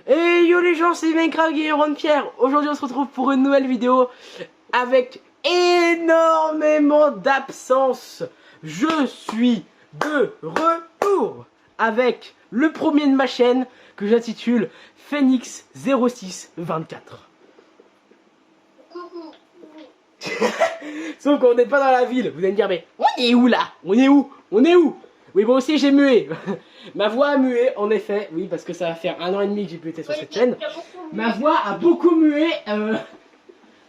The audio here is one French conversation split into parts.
Et yo les gens, c'est Minecraft Gamer Pierre. Aujourd'hui on se retrouve pour une nouvelle vidéo avec énormément d'absence. Je suis de retour avec le premier de ma chaîne que j'intitule Phoenix 0624. Coucou. Sauf qu'on n'est pas dans la ville. Vous allez me dire mais on est où là? On est où? On est où? Oui, moi aussi j'ai mué. Ma voix a mué, en effet. Oui, parce que ça va faire 1 an et demi que j'ai pu être sur cette chaîne. Ma voix a beaucoup mué.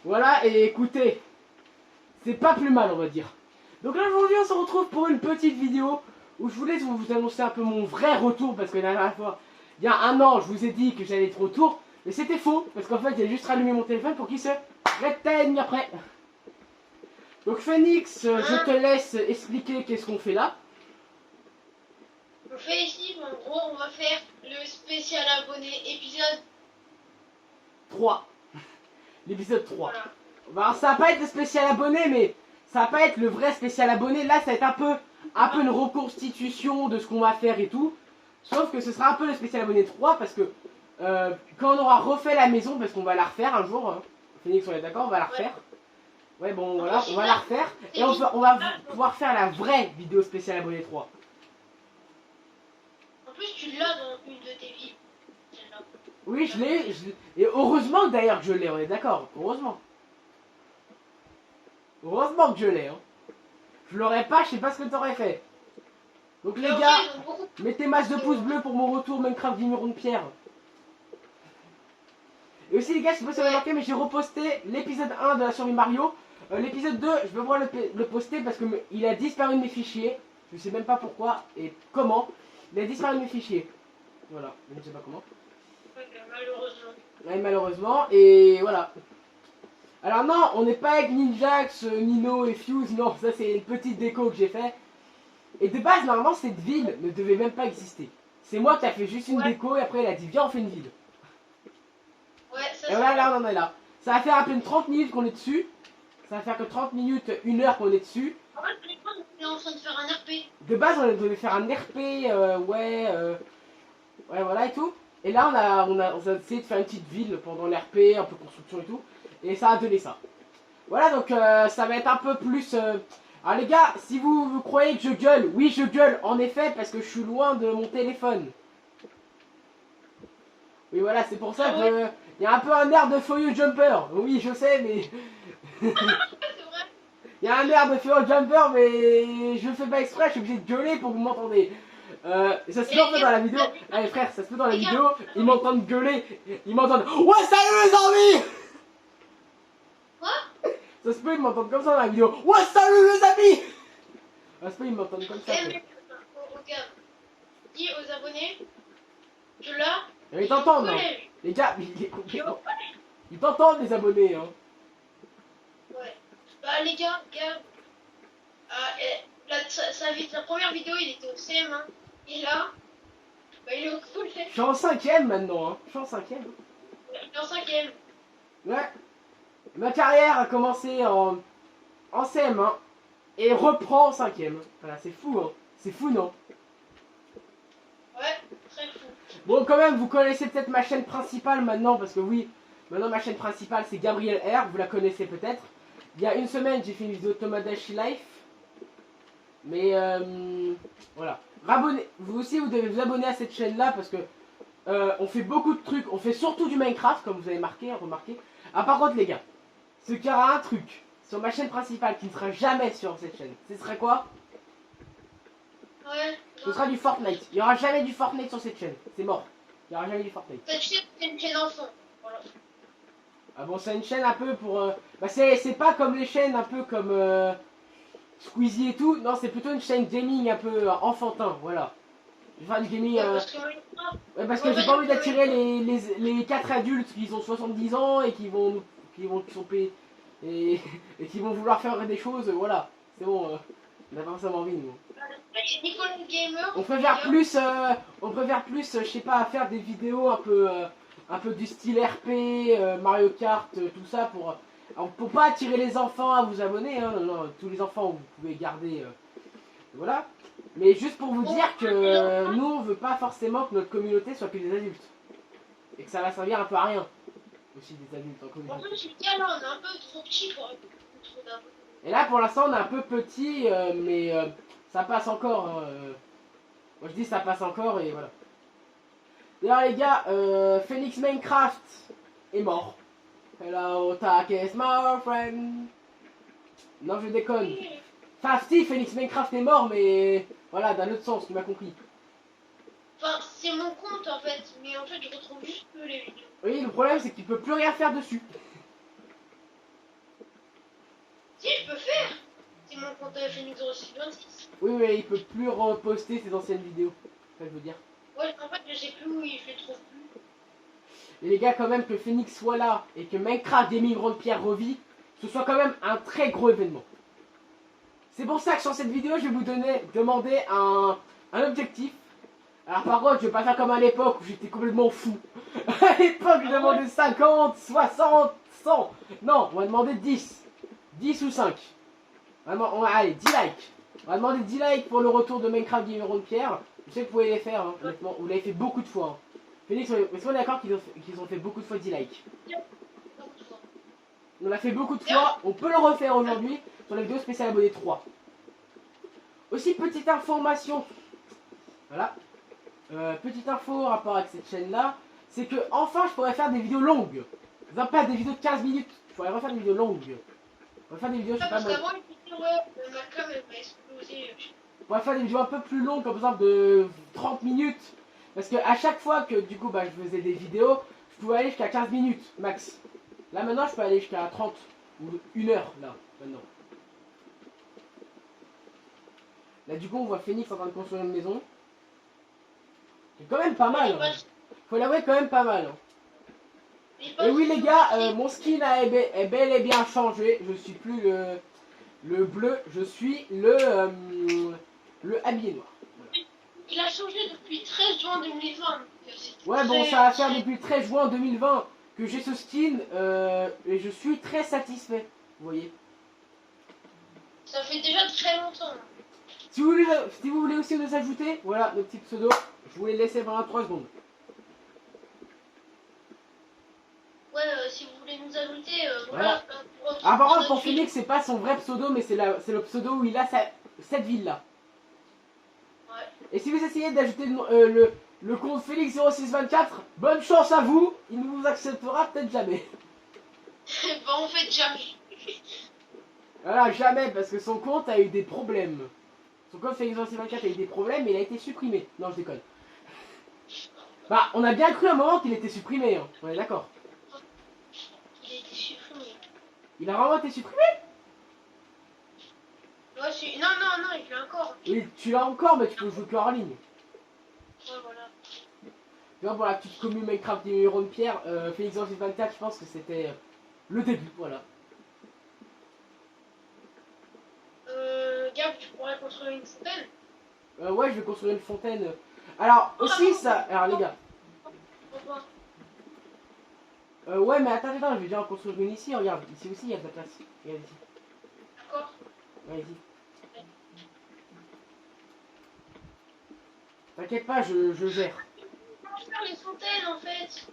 Voilà, et écoutez, c'est pas plus mal, on va dire. Donc là, aujourd'hui, on se retrouve pour une petite vidéo où je voulais vous annoncer un peu mon vrai retour. Parce que la dernière fois, il y a 1 an, je vous ai dit que j'allais être retour. Mais c'était faux, parce qu'en fait, j'ai juste rallumé mon téléphone pour qu'il se réteigne après. Donc Phoenix, je te laisse expliquer qu'est-ce qu'on fait là. On fait ici, en gros, on va faire le spécial abonné épisode 3. L'épisode 3. Voilà. Alors, ça va pas être le spécial abonné, mais ça va pas être le vrai spécial abonné. Là, ça va être un peu une reconstitution de ce qu'on va faire et tout. Sauf que ce sera un peu le spécial abonné 3 parce que quand on aura refait la maison, parce qu'on va la refaire un jour, hein. Phoenix, on est d'accord, on va la refaire. Ouais, bon, voilà, on va la refaire. Et on va pouvoir faire la vraie vidéo spéciale abonné 3. En plus, tu l'as dans une de tes vies. Celle-là. Oui, je l'ai. Et heureusement d'ailleurs que je l'ai, on est d'accord. Heureusement. Heureusement que je l'ai. Hein. Je l'aurais pas, je sais pas ce que t'aurais fait. Donc les Mais en gars, vrai, ils ont beaucoup mettez masse de pouces bleus pour mon retour Minecraft Vigneron de Pierre. Et aussi les gars, je sais pas si vous avez remarqué, mais j'ai reposté l'épisode 1 de la survie Mario. L'épisode 2, je vais pouvoir le poster parce que il a disparu de mes fichiers. Je sais même pas pourquoi et comment. Il a disparu de mes fichiers. Voilà, je ne sais pas comment. malheureusement. Ouais, malheureusement, et voilà. Alors non, on n'est pas avec Ninjax, Nino et Fuse, non, ça c'est une petite déco que j'ai fait. Et de base, normalement, cette ville ne devait même pas exister. C'est moi qui a fait juste une déco et après elle a dit viens on fait une ville. Ouais, ça Et voilà, là on en est là. Ça va faire à peine 30 minutes qu'on est dessus. Ça va faire que 30 minutes, 1 heure qu'on est dessus. En fait, on est en train de faire un RP. De base, on devait faire un RP, ouais, voilà et tout. Et là, on a essayé de faire une petite ville pendant l'RP, un peu construction et tout. Et ça a donné ça. Voilà, donc ça va être un peu plus... Alors les gars, si vous croyez que je gueule, oui je gueule en effet parce que je suis loin de mon téléphone. Oui voilà, c'est pour ça que... Il y a un peu un air de Feuille Jumper. Oui je sais mais... C'est vrai. Il y a un air de Feuille Jumper mais je fais pas exprès, je suis obligé de gueuler pour que vous m'entendez. Ça se peut en fait dans la vidéo. Allez frère, ça se peut dans la vidéo, ils m'entendent gueuler. Ils m'entendent... Ouais salut les amis. Quoi? Ça se peut, ils m'entendent comme ça dans la vidéo. Ouais, salut les amis. Ça se peut, ils m'entendent comme ça. Regarde. Dis aux abonnés. Je l'ai. Ils t'entendent, hein. Les gars, ils t'entendent les abonnés, hein. Ouais. Bah les gars, regarde. Sa première vidéo, il était au CM1. Et là, bah, il est au collège. Je suis en 5ème maintenant, hein. Je suis en 5ème. Il est en 5ème. Ouais. Ma carrière a commencé en CM1 et reprend en 5ème. Voilà, c'est fou, hein. C'est fou, non? Ouais, très fou. Bon, quand même, vous connaissez peut-être ma chaîne principale maintenant, parce que oui, maintenant ma chaîne principale c'est Gabriel R, vous la connaissez peut-être. Il y a une semaine, j'ai fait une vidéo de Tomodachi Life. Mais voilà. Vous aussi, vous devez vous abonner à cette chaîne-là, parce que on fait beaucoup de trucs. On fait surtout du Minecraft, comme vous avez remarqué. Ah, par contre, les gars, ce qu'il y aura un truc sur ma chaîne principale qui ne sera jamais sur cette chaîne, ce serait quoi? Ouais. Ce sera du Fortnite. Il n'y aura jamais du Fortnite sur cette chaîne. C'est mort. Il n'y aura jamais du Fortnite. Cette chaîne, c'est une chaîne enfant. Voilà. Ah bon, c'est une chaîne un peu pour... Bah c'est pas comme les chaînes un peu comme Squeezie et tout. Non, c'est plutôt une chaîne gaming un peu enfantin, voilà. Je vais faire du gaming... Ouais, parce que j'ai pas envie d'attirer les 4 adultes qui ont 70 ans et qui sont payés... Et qui vont vouloir faire des choses, voilà. C'est bon, on a pas forcément envie, nous. Nicolas Gamer. On préfère plus, je sais pas, faire des vidéos un peu du style RP, Mario Kart, tout ça pour pas attirer les enfants à vous abonner, hein, non, tous les enfants vous pouvez garder, voilà. Mais juste pour vous dire que nous on veut pas forcément que notre communauté soit que des adultes. Et que ça va servir un peu à rien. Aussi des adultes en En communauté. plus, les gars, là, on est un peu trop petit pour avoir trop d'abonnés. Et là pour l'instant on est un peu petit, mais ça passe encore. Hein, Moi je dis ça passe encore et voilà. D'ailleurs les gars, Phoenix Minecraft est mort. Hello, Takes my friend. Non je déconne. Enfin si, Phoenix Minecraft est mort, mais voilà, d'un autre sens, tu m'as compris. Enfin, c'est mon compte en fait, mais en fait, je retrouve juste peu les vidéos. Oui, le problème c'est que tu peux plus rien faire dessus. Si, je peux faire. C'est mon compte Phoenix 0626. Oui, mais il peut plus reposter ses anciennes vidéos. Ça je veux dire. Ouais, en fait, je sais plus où je les trouve plus. Et les gars, quand même que Phoenix soit là et que Minecraft Gaming Grande Pierre revit, ce soit quand même un très gros événement. C'est pour ça que sur cette vidéo, je vais vous demander un objectif. Alors par contre, je vais pas faire comme à l'époque où j'étais complètement fou. À l'époque, je demandais 50, 60, 100. Non, on va demander 10. 10 ou 5. Allez, 10 likes. On va demander 10 likes pour le retour de Minecraft Gaming Grande Pierre. Je sais que vous pouvez les faire, hein, honnêtement. Vous l'avez fait beaucoup de fois. Hein. Phoenix, est-ce qu'on est d'accord qu'ils ont fait beaucoup de fois 10 likes? On l'a fait beaucoup de fois, on peut le refaire aujourd'hui sur la vidéo spéciale abonné 3. Aussi, petite information. Voilà. Petite info en rapport avec cette chaîne là, c'est que enfin je pourrais faire des vidéos longues. Non, pas des vidéos de 15 minutes, je pourrais refaire des vidéos longues. On va faire des vidéos, je sais pas Parce moi. qu'avant, ma cam elle va exploser. On va faire des vidéos un peu plus longues, comme par exemple de 30 minutes. Parce que à chaque fois que du coup bah, je faisais des vidéos, je pouvais aller jusqu'à 15 minutes max. Là maintenant je peux aller jusqu'à 30 ou 1 heure là maintenant. Là du coup on voit Phoenix en train de construire une maison. C'est quand même pas mal. Hein. Faut l'avouer, quand même pas mal. Hein. Et oui les gars, mon skin est bel et bien changé. Je suis plus le bleu, je suis le habillé noir. Voilà. Il a changé depuis 13 juin 2020. Ouais bon ça va faire depuis le 13 juin 2020 que j'ai ce skin et je suis très satisfait. Vous voyez. Ça fait déjà très longtemps. Si vous voulez aussi nous ajouter, voilà nos petits pseudos. Je vous les laisser pendant 3 secondes. Ouais, si vous voulez nous ajouter, voilà. Voilà. Ah par contre pour Phoenix c'est pas son vrai pseudo mais c'est le pseudo où il a cette ville là. Ouais. Et si vous essayez d'ajouter le compte Félix0624, bonne chance à vous, il ne vous acceptera peut-être jamais. Bah en fait jamais. Voilà, jamais parce que son compte a eu des problèmes. Son compte Félix0624 a eu des problèmes et il a été supprimé. Non je déconne. Bah on a bien cru à un moment qu'il était supprimé, hein. On est d'accord. Il a été supprimé. Il a vraiment été supprimé? Ouais, non, il l'a encore. Oui, tu l'as encore, mais tu peux jouer que en ligne. Ouais, voilà. Tu vois, pour la petite commune Minecraft des héros de pierre, Félix0624, je pense que c'était le début, voilà. Gab, tu pourrais construire une fontaine? Ouais, je vais construire une fontaine. Alors, aussi, ça... Alors, les gars. Ouais, mais attends, je vais déjà en construire une ici, regarde. Ici aussi, il y a de la place. Regarde ici. D'accord. Ouais, ici. T'inquiète pas, je gère. Comment faire les fontaines, en fait?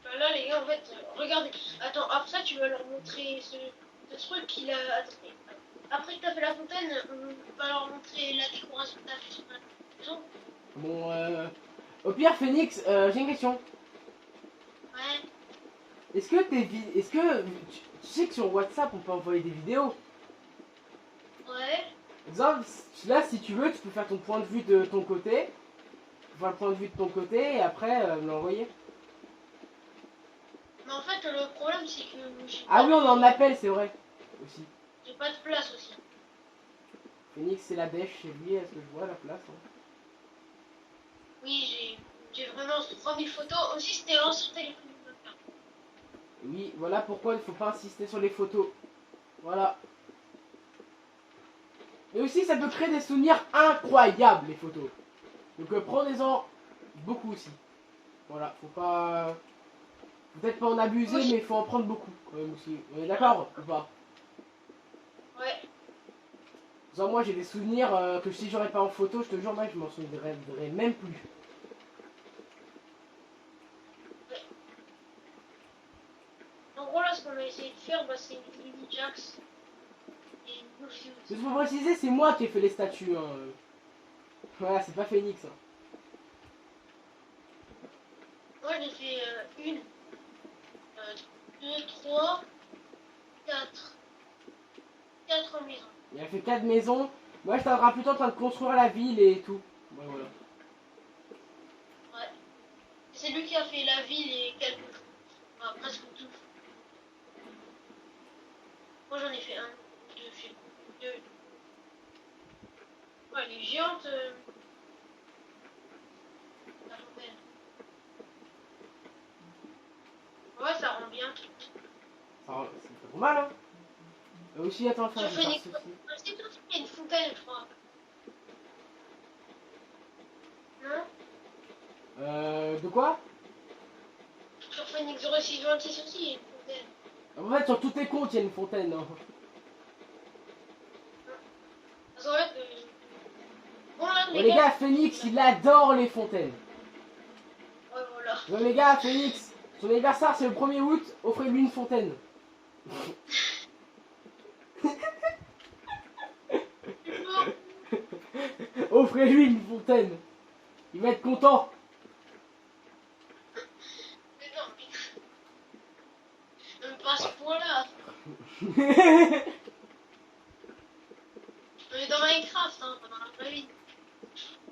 Bah là, les gars, en fait, regardez. Attends, après ça, tu vas leur montrer ce truc qu'il a... Après que t'as fait la fontaine, on va leur montrer la décoration que t'as fait sur la maison. Bon, au pire, Phoenix, j'ai une question. Ouais. Est-ce que tu sais que sur WhatsApp, on peut envoyer des vidéos? Ouais. Par exemple, là, si tu veux, tu peux faire ton point de vue de ton côté. Faire le point de vue de ton côté et après me l'envoyer. Mais en fait, le problème, c'est que... Ah oui, on en appelle, c'est vrai. Aussi. J'ai pas de place aussi. Phoenix, c'est la dèche chez lui, est-ce que je vois la place hein? Oui, j'ai vraiment 3000 photos. Aussi, c'était sur téléphone. Oui, voilà pourquoi il ne faut pas insister sur les photos. Voilà. Et aussi, ça peut créer des souvenirs incroyables, les photos. Donc prenez-en beaucoup aussi. Voilà, faut pas... Peut-être pas en abuser, mais il faut en prendre beaucoup quand même aussi. On est d'accord ou pas? Ouais. Genre, moi j'ai des souvenirs que si j'aurais pas en photo, je te jure, moi je m'en souviendrais même plus. En gros, là, ce qu'on a essayé de faire, bah, c'est une Lily Jax. Et une Luffy Mais aussi. pour préciser, c'est moi qui ai fait les statues. Hein. Voilà, c'est pas Phoenix. Hein. Moi, j'ai fait une, 2, 3, 4. 4 en maison. Il a fait 4 maisons. Moi j'étais plutôt en train de construire la ville et tout. Ouais, voilà. Ouais. C'est lui qui a fait la ville et quelques choses. Enfin, presque tout. Moi, j'en ai fait un, deux. Ouais, elle est géante. La fontaine. Ouais, ça rend bien. C'est pas trop mal, hein. Et aussi, attends, Sur je vais faire Phoenix, ceci. c'est tout, il y a une fontaine, je crois. Non? De quoi? Sur Phoenix 0626 aussi, il y a une fontaine. En fait, sur tous tes comptes, il y a une fontaine. Hein. Parce qu'en fait, bon, là, Bon, les gars, Phoenix, il adore les fontaines. Ouais, voilà. Bon, les gars, Phoenix, son anniversaire, c'est le 1er août. Offrez-lui une fontaine. Offrez-lui une fontaine. Il va être content. Mais non, mais même pas à ce point-là. On est dans Minecraft, hein, pas dans la vraie vie.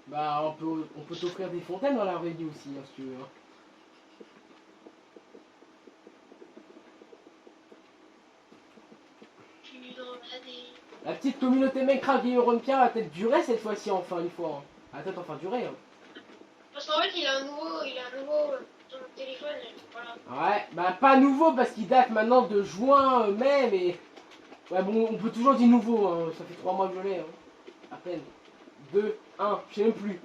Bah, on peut t'offrir des fontaines dans la vraie vie aussi, hein, si tu veux. Hein. Je suis dans des... La petite communauté Minecraft Gamer Pierre va peut-être durer cette fois-ci, enfin, une fois. Hein. Elle va peut-être enfin durer. Hein. Parce qu'en fait, il a un nouveau sur le téléphone, et voilà. Ouais, bah pas nouveau parce qu'il date maintenant de juin, mai, mais... Ouais, bon, on peut toujours dire nouveau, hein. Ça fait 3 mois que je l'ai, hein. À peine. 2, 1, je sais même plus.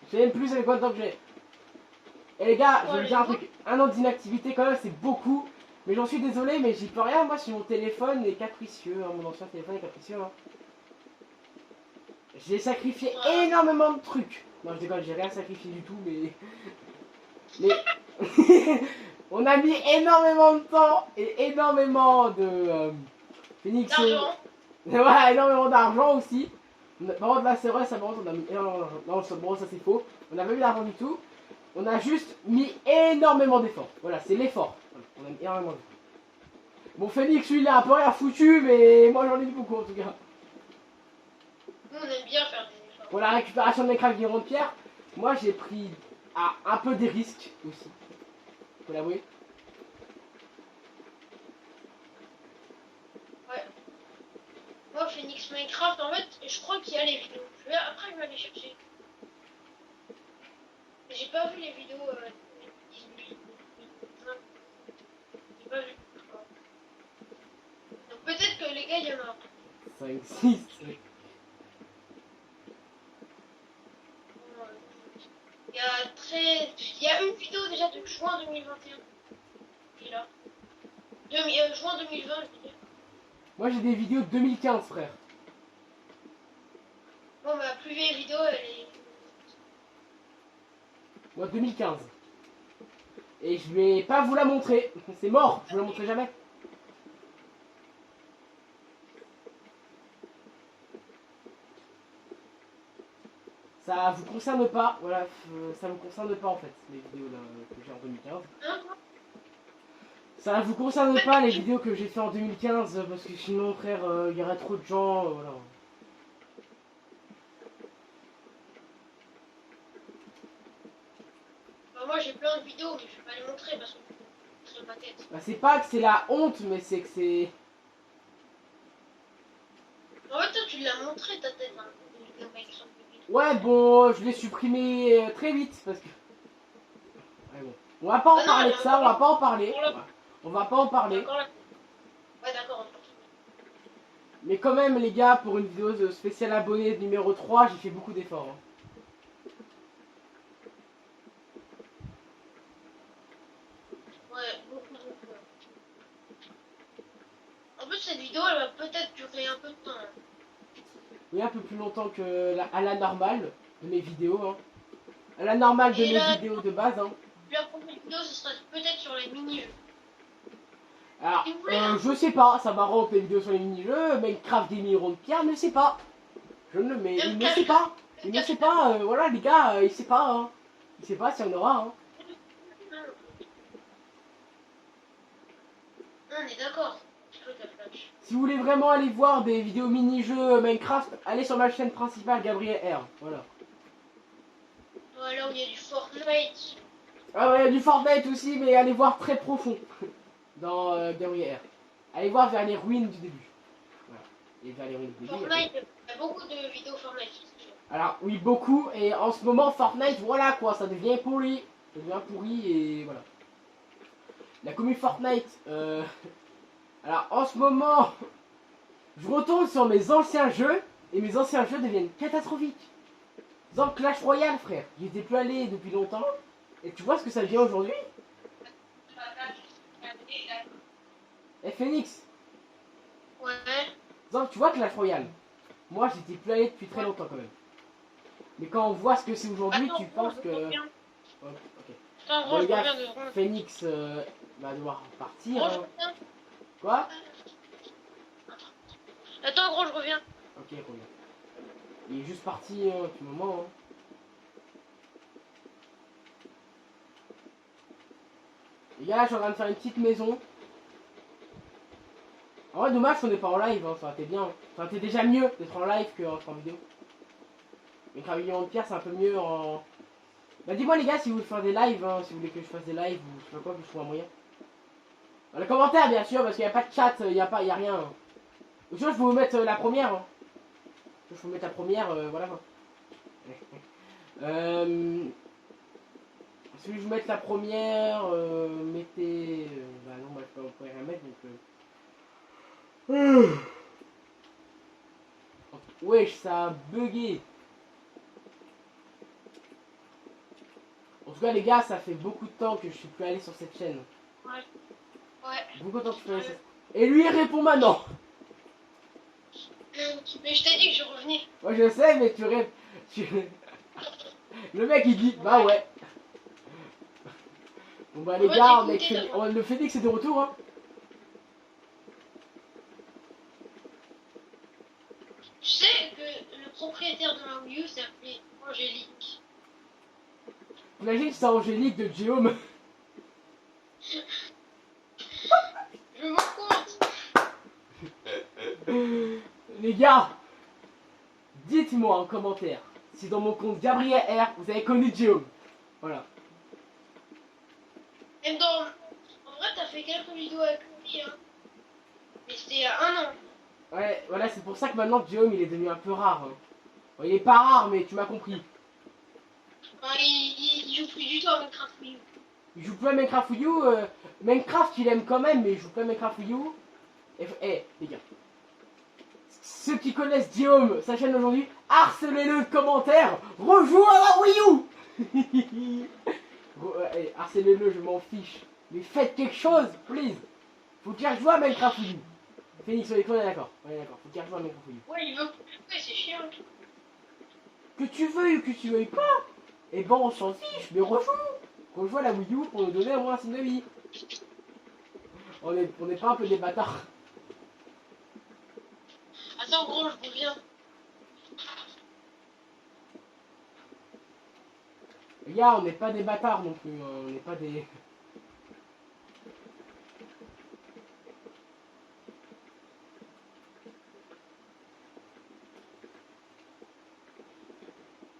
Je sais même plus ça fait combien de temps que j'ai. Et les gars, je vais vous dire un truc. 1 an d'inactivité quand même, c'est beaucoup. Mais j'en suis désolé, mais j'y peux rien, moi, si mon téléphone est capricieux, hein. Mon ancien téléphone est capricieux, hein. J'ai sacrifié énormément de trucs. Non, je déconne, j'ai rien sacrifié du tout, mais... On a mis énormément de temps et énormément de... Phoenix... D'argent. Voilà, énormément d'argent aussi. Par contre, là, c'est vrai, ça, par contre, on a mis énormément d'argent. Non, bon, ça, c'est faux. On n'a pas eu d'argent du tout. On a juste mis énormément d'efforts. Voilà, c'est l'effort. Voilà, on a mis énormément d'efforts. Bon, Phoenix, lui, il a un peu rien foutu, mais moi, j'en ai mis beaucoup, en tout cas. Nous, on aime bien faire des efforts. Pour la récupération de mes craques de pierre, moi, j'ai pris un peu des risques aussi. Faut l'avouer. Ouais. Moi, Phoenix Minecraft, en fait, je crois qu'il y a les vidéos. Après, je vais aller chercher. J'ai pas vu les vidéos 18, 19. J'ai pas vu. Donc peut-être que les gars, il y en a. 5, 6. Il y a une vidéo déjà de juin 2021. Qui est là. Juin 2020, je veux dire. Moi, j'ai des vidéos de 2015, frère. Bon, ma plus vieille vidéo, elle est. Moi, 2015. Et je vais pas vous la montrer. C'est mort, je vous la montrerai jamais. Ça vous concerne pas, voilà, ça vous concerne pas en fait, les vidéos là, que j'ai en 2015. Hein? Ça vous concerne pas les vidéos que j'ai fait en 2015, parce que sinon, frère, il y aurait trop de gens, voilà. Bah, moi, j'ai plein de vidéos, mais je vais pas les montrer parce que je serai ma tête. Bah, c'est pas que c'est la honte, mais c'est que c'est... En fait, toi, tu l'as montré ta tête, hein, les vidéos Minecraft. Ouais, bon, je l'ai supprimé très vite, parce que... Ouais, bon. On va pas en parler de ça, on va pas en parler. On va pas en parler. D'accord, là. Ouais, d'accord. Mais quand même, les gars, pour une vidéo de spécial abonné numéro 3, j'ai fait beaucoup d'efforts. Hein. Ouais, beaucoup. En plus, cette vidéo, elle va peut-être durer un peu Oui, un peu plus longtemps que à la normale de mes vidéos. Hein. À la normale de Et mes là, vidéos de base. Hein. la prochaine vidéo, ce sera peut-être sur les mini-jeux. Alors, Si vous voulez, hein. je sais pas, ça m'arrange les vidéos sur les mini-jeux, Minecraft des millions de pierres, ne sais pas. Je ne, mais il ne sait pas. Il ne sait pas, voilà les gars, il sait pas. Hein. Il sait pas si on aura. Hein. On est d'accord. Si vous voulez vraiment aller voir des vidéos mini-jeux Minecraft, allez sur ma chaîne principale, Gabriel R. Voilà. Voilà où il y a du Fortnite. Ah ouais, il y a du Fortnite aussi, mais allez voir très profond dans Gabriel R. Allez voir vers les ruines du début. Voilà. Et vers les ruines du début. Fortnite, il y a beaucoup de vidéos Fortnite. Alors, oui, beaucoup. Et en ce moment, Fortnite, voilà quoi, ça devient pourri. Ça devient pourri et voilà. La commune Fortnite. Alors, en ce moment, je retourne sur mes anciens jeux et mes anciens jeux deviennent catastrophiques. Dans Clash Royale, frère. J'y étais plus allé depuis longtemps. Et tu vois ce que ça devient aujourd'hui? Eh Phoenix, Ouais. donc tu vois Clash Royale. Moi, j'étais plus allé depuis très longtemps quand même. Mais quand on voit ce que c'est aujourd'hui, Attends, tu penses je que. reviens. Ok. Attends, Bon, gros, les je gars, reviens de rond. Phoenix va devoir partir. Gros, je Hein. reviens. Quoi? Attends, gros, je reviens. Ok, reviens. Il est juste parti un petit moment. Hein. Les gars, là, je suis en train de faire une petite maison. En vrai, dommage qu'on n'est pas en live, hein. Ça aurait été bien. Ça aurait été déjà mieux d'être en live qu'en vidéo. Mais qu'un million de pierres, c'est un peu mieux en. Bah, dis-moi, les gars, si vous voulez faire des lives, hein, si vous voulez que je fasse des lives ou je sais pas quoi, que je trouve un moyen. Dans les commentaires, bien sûr, parce qu'il n'y a pas de chat, il n'y a rien. Ou sinon, je vais vous mettre la première. Hein. Je vais vous mettre la première, voilà quoi. Si je vous mettre la première, mettez. Bah non, bah, je peux pas rien mettre donc. Wesh, ça a bugué. En tout cas, les gars, ça fait beaucoup de temps que je suis plus allé sur cette chaîne. Ouais. Ouais. Beaucoup de temps que je suis plus allé sur cette... Et lui, il répond maintenant. Mais je t'ai dit que je revenais. Moi, je sais, mais Le mec, il dit, bah ouais. Bon, bah, les Ouais, gars, écoutez, le Phoenix est de retour, hein. Tu sais que le propriétaire de ma Wii U s'appelait Angélique. Imagine que c'est Angélique de Guillaume. Je me compte. Les gars, dites-moi en commentaire si dans mon compte Gabriel R, vous avez connu Guillaume. Voilà. Même dans... En vrai, t'as fait quelques vidéos avec lui, hein. Mais c'était il y a un an. Ouais, voilà, c'est pour ça que maintenant Guillaume, il est devenu un peu rare. Hein. Bon, il est pas rare, mais tu m'as compris. Enfin, il joue plus du tout à Minecraft Wii U. Il joue plus à Minecraft Wii U. Minecraft, il aime quand même, mais il joue plus à Minecraft Wii U. Et, les gars. Ceux qui connaissent Guillaume, sa chaîne aujourd'hui, harcelez-le de commentaires. Rejoue à la Wii U. Harcelez-le, je m'en fiche. Mais faites quelque chose, please. Faut qu'il rejoue à Minecraft Wii U. Phoenix, on est d'accord. On est d'accord, faut qu'il rejoue à Minecraft Wii U. Ouais, il veut plus jouer, c'est chiant. Que tu veuilles ou que tu veuilles pas, eh ben on s'en fiche, mais rejoue. Rejoue à la Wii U pour nous donner au moins un signe de vie. On est pas un peu des bâtards. Attends, gros, je reviens. Les gars, on n'est pas des bâtards non plus, hein. On n'est pas des...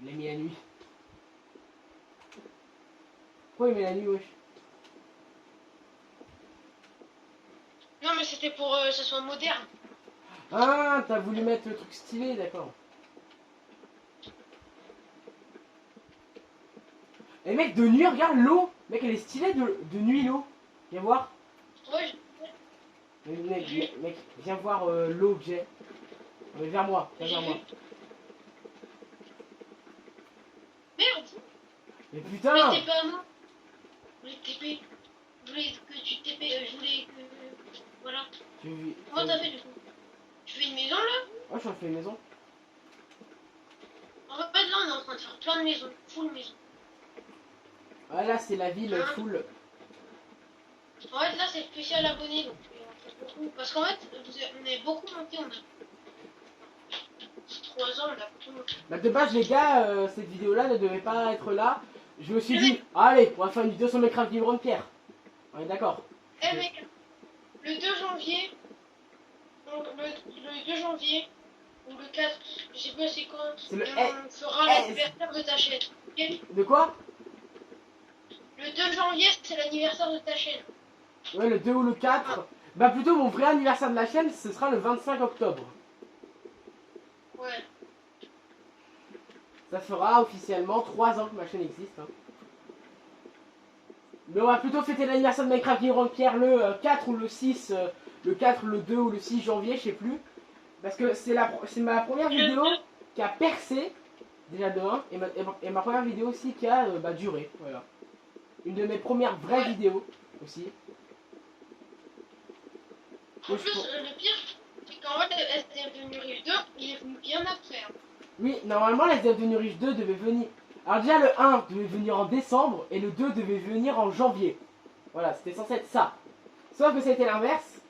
Il a mis la nuit. Pourquoi il met la nuit, wesh? Non, mais c'était pour que ça soit moderne. Ah, t'as voulu mettre le truc stylé, d'accord. Et mec, de nuit, regarde l'eau. Mec, elle est stylée de nuit, l'eau. Viens voir. Ouais, Mec, viens voir l'eau que j'ai. Mais vers moi, viens vers moi. Merde. Mais Je putain. voulais TP à moi. Je voulais TP. Je voulais que tu TP. Je voulais que... Voilà. Comment t'as fait du coup? Tu fais une maison là? Oh, je suis en fait une maison. faire plein de maisons, full maison. Ah, là, c'est la ville full. En fait, là, c'est spécial abonné, donc on fait beaucoup. Parce qu'en fait, on est beaucoup monté, on a 3 ans, on a beaucoup monté. Bah, de base, les gars, cette vidéo-là ne devait pas être là. Je me suis dit, allez, on va faire une vidéo sur Minecraft Vivre de Pierre. On est d'accord. Eh mec, le 2 janvier, donc le 2 janvier, ou le 4, je sais pas c'est quand, C'est le on fera l'anniversaire de ta chaîne. Okay, De quoi? le 2 janvier, c'est l'anniversaire de ta chaîne. Ouais, le 2 ou le 4. Bah, plutôt, mon vrai anniversaire de la chaîne, ce sera le 25 octobre. Ouais. Ça fera officiellement 3 ans que ma chaîne existe. Hein. Mais on va plutôt fêter l'anniversaire de Minecraft Vivre de Pierre le 4 ou le 6. Le 4, le 2 ou le 6 janvier, je sais plus. Parce que c'est ma première vidéo qui a percé, déjà de 1, et ma première vidéo aussi qui a duré. Voilà. Une de mes premières vraies vidéos aussi. En plus, le pire, c'est qu'en fait, SDF devenu riche 2, il est venu bien après. Hein. Oui, normalement, les SDF devenu riche 2 devait venir. Alors, déjà, le 1 devait venir en décembre et le 2 devait venir en janvier. Voilà, c'était censé être ça. Sauf que ça a été l'inverse.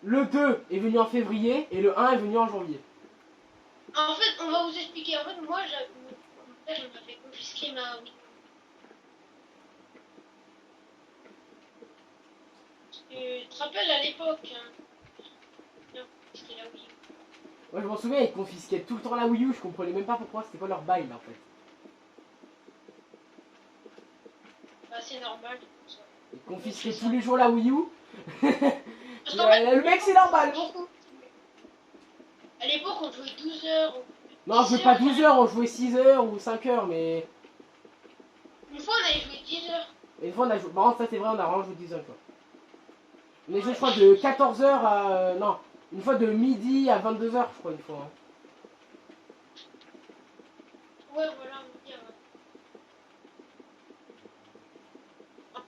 Le 2 est venu en février et le 1 est venu en janvier. En fait, on va vous expliquer. En fait, moi, mon père m'a fait confisquer ma Wii. Tu te rappelles à l'époque, hein, c'était la Wii. Moi, je m'en souviens, ils confisquaient tout le temps la Wii U. Je comprenais même pas pourquoi. C'était quoi leur bail là en fait. Bah, c'est normal. Ils confisquaient tous les jours la Wii U. Parce qu'en fait, Le mec, c'est normal. beaucoup. À l'époque, on jouait 12 heures. Non, on jouait pas 12 heures, on jouait 6 heures ou 5 heures, mais. Une fois, on avait joué 10 heures. Et une fois, on a joué. Bon, ça c'est vrai, on a vraiment joué 10 heures quoi. On a joué, je crois, de 14 heures à. Non, une fois de midi à 22 heures, je crois, une fois. Hein. Ouais, voilà, on dit.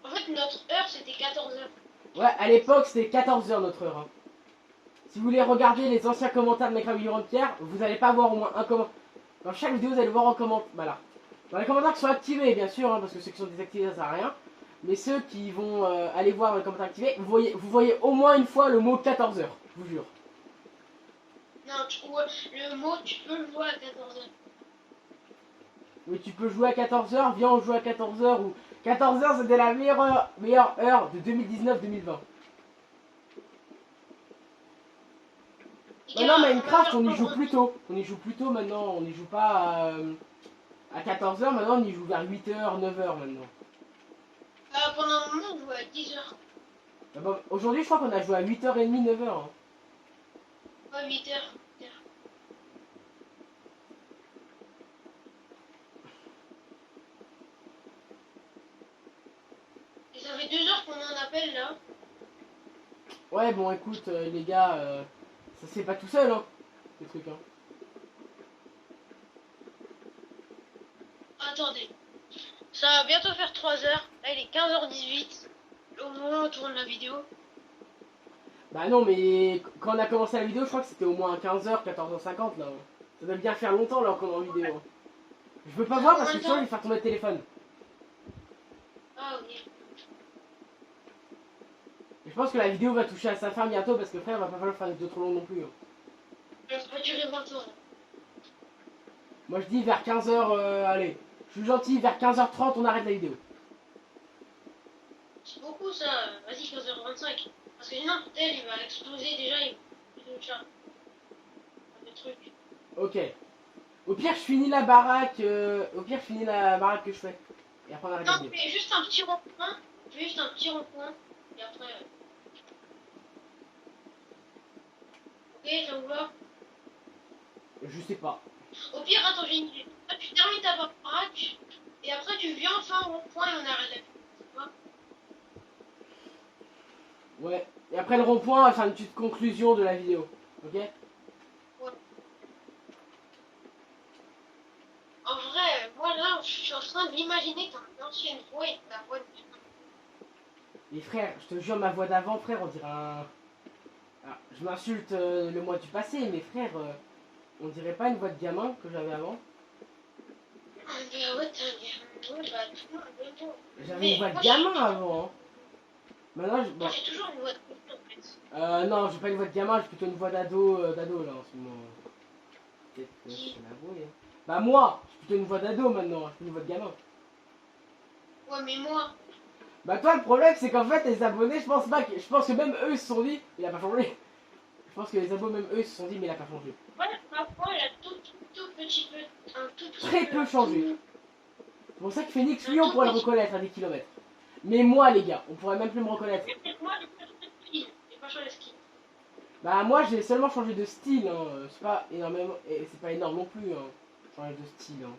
En fait, notre heure, c'était 14 heures. Ouais, à l'époque, c'était 14 heures notre heure. Hein. Si vous voulez regarder les anciens commentaires de Minecraft Vivre de Pierre, vous n'allez pas voir au moins un commentaire. Dans chaque vidéo, vous allez voir en commentaire. Voilà. Dans les commentaires qui sont activés, bien sûr, hein, parce que ceux qui sont désactivés, ça sert à rien. Mais ceux qui vont aller voir dans les commentaires activés, vous voyez au moins une fois le mot 14 heures, je vous jure. Non, le mot, tu peux le voir à 14 heures. Oui, tu peux jouer à 14 heures, viens on joue à 14 heures ou 14 heures c'était la meilleure heure de 2019-2020. Maintenant Minecraft on y joue plus tôt. On y joue plus tôt maintenant, on n'y joue pas à 14 heures, maintenant on y joue vers 8 heures, 9 heures maintenant. Pendant un moment on jouait à 10 heures. Bon, aujourd'hui je crois qu'on a joué à 8h30, 9 heures. Hein. Ouais, 8 heures. Et ça fait 2 heures qu'on en appelle là. Ouais bon écoute les gars, ça se fait pas tout seul hein, ces trucs hein. Attendez. Ça va bientôt faire 3 heures. Là il est 15h18. Au moment où on tourne la vidéo. Bah non mais quand on a commencé la vidéo je crois que c'était au moins 15h, 14h50 là. Ça doit bien faire longtemps là qu'on est en vidéo. Hein. Je veux pas voir parce que sinon je vais faire tomber le téléphone. Ah ok. Et je pense que la vidéo va toucher à sa fin bientôt parce que frère va pas falloir faire une vidéo trop longue non plus. Hein. Ça va durer 20 heures. Moi je dis vers 15h, allez, je suis gentil, vers 15h30 on arrête la vidéo. C'est beaucoup ça. Vas-y 15h25. Parce que sinon tel il va exploser déjà. Il va des trucs. Ok. Au pire je finis la baraque, que je fais. Et après on arrête la Non, vidéo. mais juste un petit rond-point. Juste un petit rond-point. Et après... Ok, ça vous va? Je sais pas. Au pire, attends, j'ai une idée. Là, tu termines ta baraque, et après tu viens enfin au rond-point et on arrête la vidéo. Ouais. Et après le rond-point, on va faire une petite conclusion de la vidéo. Ok? Ouais. En vrai, moi là, je suis en train de l'imaginer comme une ancienne voix et ta voix de... Et frère, je te jure, ma voix d'avant, frère, on dirait un... Alors, je m'insulte le mois du passé, mais frère, on dirait pas une voix de gamin que j'avais avant. Bah ouais, ouais, bah tout le monde, même moi. J'avais une voix de moi, gamin avant. Hein. Maintenant, bon. moi, j'ai toujours une voix de couple, en fait. Non, j'ai pas une voix de gamin, j'ai plutôt une voix d'ado là en ce moment. Peut-être que je Qui? peux l'avouer. Hein. Bah moi, j'ai plutôt une voix d'ado maintenant, j'ai plus une voix de gamin. Ouais, mais moi. Bah toi, le problème c'est qu'en fait les abonnés, je pense pas que, je pense que même eux se sont dit, il a pas changé. Je pense que les abonnés même eux se sont dit, mais il a pas changé. Ouais, ma voix, elle a tout petit peu, un tout petit Très peu changé. tout- C'est pour ça que Phoenix, un lui, on tout pourrait le petit reconnaître à des kilomètres. Mais moi, les gars, on pourrait même plus me reconnaître. peu. Moi, j'ai pas changé de style. J'ai pas changé de style. Bah moi, j'ai seulement changé de style. Hein. C'est pas énormément, et c'est pas énorme non plus. Hein. Changer de style. Hein.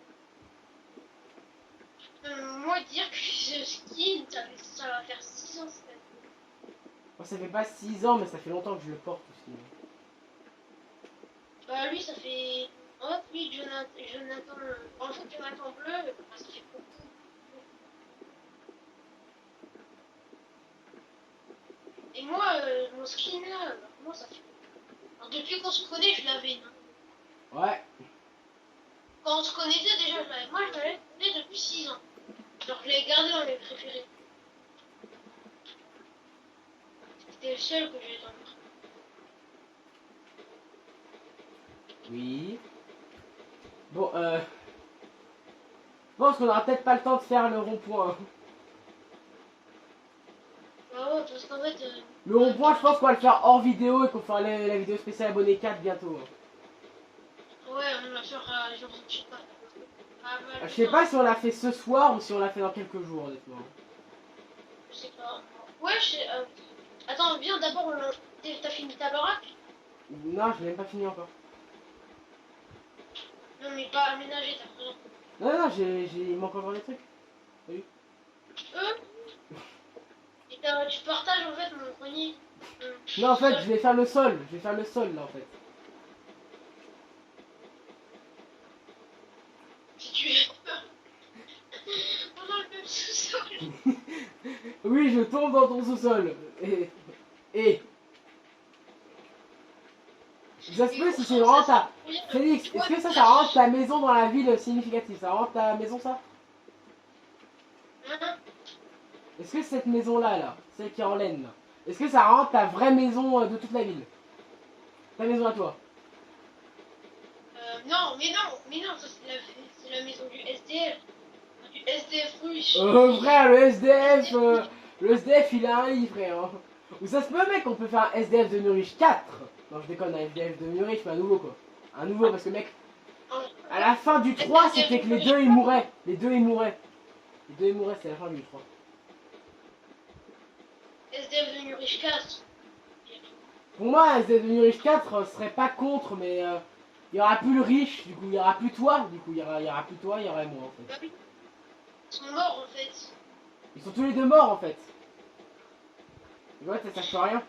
Moi, dire que je skin, ça va faire 6 ans cette année. Moi, ça fait pas 6 ans, mais ça fait longtemps que je le porte aussi. Hein. Bah, lui, ça fait. En fait, lui, Jonathan. En fait, Jonathan Bleu, bah, ça fait beaucoup. Et moi, mon skin là, bah, moi, ça fait. Alors, depuis qu'on se connaît, je l'avais. Non. Ouais. Quand on se connaissait déjà, je l'avais. Moi, je l'avais depuis 6 ans. Alors, je l'ai gardé dans mes préférés. C'était le seul que j'ai dans mes préférés. Oui. Bon, je pense qu'on aura peut-être pas le temps de faire le rond-point. Hein. Bah ouais, parce qu'en fait. Le rond-point, je pense qu'on va le faire hors vidéo et qu'on fera la vidéo spéciale abonné 4 bientôt. Hein. Ouais, on va faire. Genre, je sais pas. Je sais pas si on l'a fait ce soir ou si on l'a fait dans quelques jours, honnêtement. Je sais pas. Ouais, je sais. Attends, viens d'abord, t'as fini ta baraque? Non, je l'ai même pas fini encore. Non, mais pas aménagé, t'as raison. Non, il manque encore des trucs. Et tu partages en fait mon grenier. Non, en fait, je vais faire le sol. Je vais faire le sol, là, en fait. Si tu es. On a le même sous-sol. Oui, je tombe dans ton sous-sol. Et... Ça se peut si c'est vraiment ta... Félix, est-ce que ça rend ta maison dans la ville significative? Ça rend ta maison, ça? Hein? Est-ce que cette maison-là, là, celle qui est en laine, là, est-ce que ça rend ta vraie maison de toute la ville? Ta maison à toi? Non, mais non, ça c'est la maison du SDF. Du SDF russe. Frère, le SDF, il a un lit, frère. Hein. Ou ça se peut, mec, on peut faire un SDF de Nurich 4. Non, je déconne, un SDF de Nurich, mais un nouveau, quoi. Un nouveau, parce que, mec, à la fin du 3, c'était que les deux, ils mouraient. Les deux, ils mouraient. Les deux, ils mouraient, c'est la fin du 3. SDF de Nurich 4. Pour moi, un SDF de Nurich 4 serait pas contre, mais il y aura plus le riche, du coup, il y aura plus toi, du coup, il y aura plus toi, il y aura moi, en fait. Ils sont morts en fait. Ils sont tous les deux morts, en fait. Tu vois, ça sert à rien.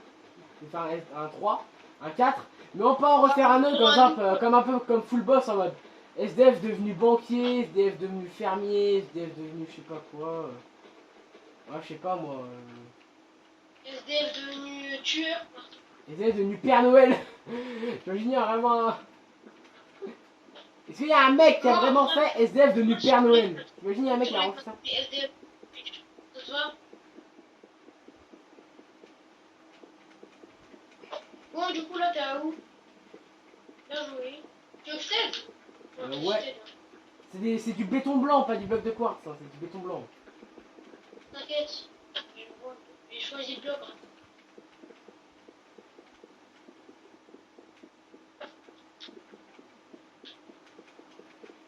Je vais faire un 3, un 4, mais on peut en refaire un autre dans comme un peu comme full boss en mode SDF devenu banquier, SDF devenu fermier, SDF devenu je sais pas quoi. Ouais, je sais pas moi. SDF devenu tueur. SDF devenu Père Noël. J'imagine vraiment un... Est-ce qu'il y a un mec qui a vraiment fait SDF devenu Père Noël? T'imagines, il y a un mec qui a vraiment fait ça? SDF. Ce soir. Bon, du coup, là, t'es à où? Bien joué. Tu veux que je t'aide? Ouais. C'est du béton blanc, pas du bloc de quartz, hein, c'est du béton blanc. T'inquiète. J'ai choisi le bloc.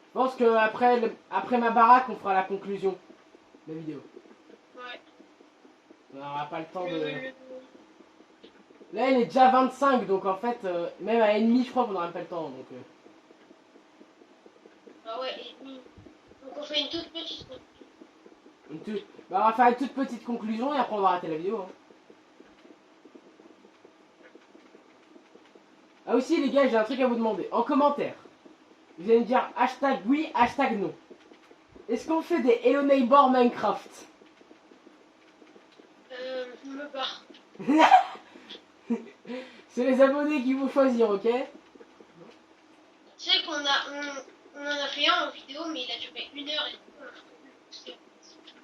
Je pense que après ma baraque, on fera la conclusion de la vidéo. Ouais. On n'aura pas le temps de... Là, il est déjà 25, donc en fait, même à ennemi, je crois qu'on n'aura même pas le temps. Donc, Ah ouais, et demi. Donc on fait une toute petite. Bah, on va faire une toute petite conclusion et après on va arrêter la vidéo. Hein. Ah aussi les gars, j'ai un truc à vous demander. En commentaire, vous allez me dire hashtag oui, hashtag non. Est-ce qu'on fait des Hello Neighbor Minecraft? Je me barre. C'est les abonnés qui vont choisir, ok? Tu sais qu'on On en a fait un en vidéo, mais il a duré 1 heure et c'était-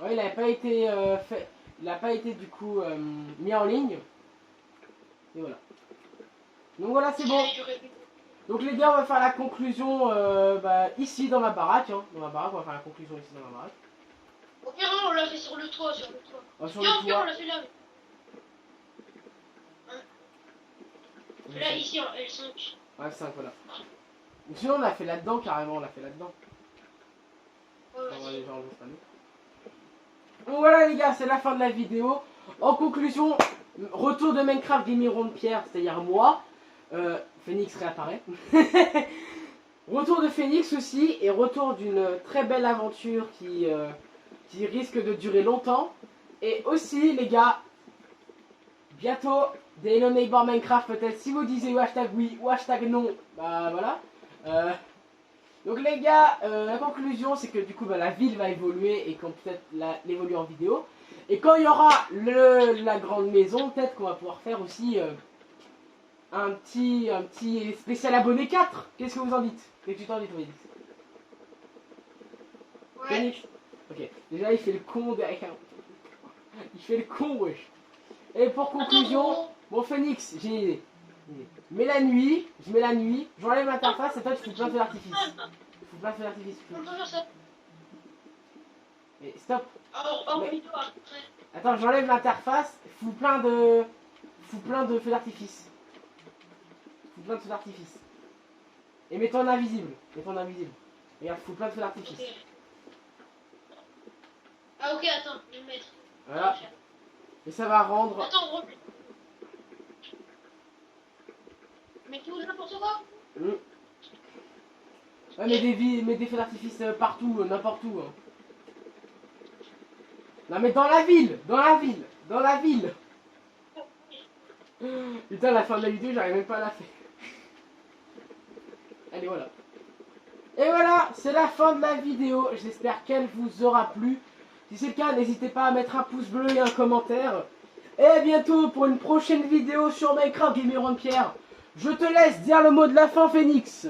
Ouais, il n'avait pas été fait. Il n'a pas été du coup mis en ligne. Et voilà. Donc voilà, c'est il bon. avait duré 1 heure. Donc les gars, on va faire la conclusion ici dans ma baraque. Hein. Dans ma baraque, on va faire la conclusion ici dans ma baraque. Au pire, on l'a fait sur le toit, sur le toit. Sur Tiens, au le pire, on toit. l'a fait là. Là, ici, en L5. Ouais, 5, voilà. Ou sinon, on l'a fait là-dedans, carrément, on l'a fait là-dedans. Ouais, On va vas-y. déjà enlever ça, nous. Donc voilà les gars, c'est la fin de la vidéo. En conclusion, retour de Minecraft Gamiron de Pierre, c'est-à-dire moi. Phoenix réapparaît. Retour de Phoenix aussi, et retour d'une très belle aventure qui risque de durer longtemps. Et aussi les gars, bientôt des Hello Neighbor Minecraft peut-être, si vous disiez ou hashtag oui ou hashtag non, bah voilà. Donc les gars, la conclusion c'est que du coup la ville va évoluer et qu'on peut-être l'évoluer en vidéo. Et quand il y aura la grande maison, peut-être qu'on va pouvoir faire aussi un petit spécial abonné 4. Qu'est-ce que vous en dites? Qu'est-ce que tu t'en dis, Phoenix? Ouais. Phoenix. Ok, déjà il fait le con derrière. Il fait le con, wesh. Et pour conclusion, Attends, bon Phoenix, j'ai une idée. Mets la nuit, je mets la nuit, j'enlève l'interface et toi tu fous plein de feux d'artifice. Tu fous plein de feux d'artifice. on peut faire ça. Mais stop. Hors Mais- vidéo après. Attends, j'enlève l'interface, fous plein de feux d'artifice. Fous plein de feux d'artifice. Et mets-toi en invisible. Mets-toi en invisible. Regarde, fous plein de feux d'artifice. Ok. Ah, ok, attends, je vais le mettre. Voilà. Et ça va rendre. Attends, remets. Mais tout n'importe quoi. Ouais, mets des feux d'artifice partout, n'importe où. Hein. Non, mais dans la ville. Dans la ville. Dans la ville. Putain, la fin de la vidéo, j'arrive même pas à la faire. Allez, voilà. Et voilà, c'est la fin de la vidéo. J'espère qu'elle vous aura plu. Si c'est le cas, n'hésitez pas à mettre un pouce bleu et un commentaire. Et à bientôt pour une prochaine vidéo sur Minecraft Gamiron de Pierre. Je te laisse dire le mot de la fin, Phoenix.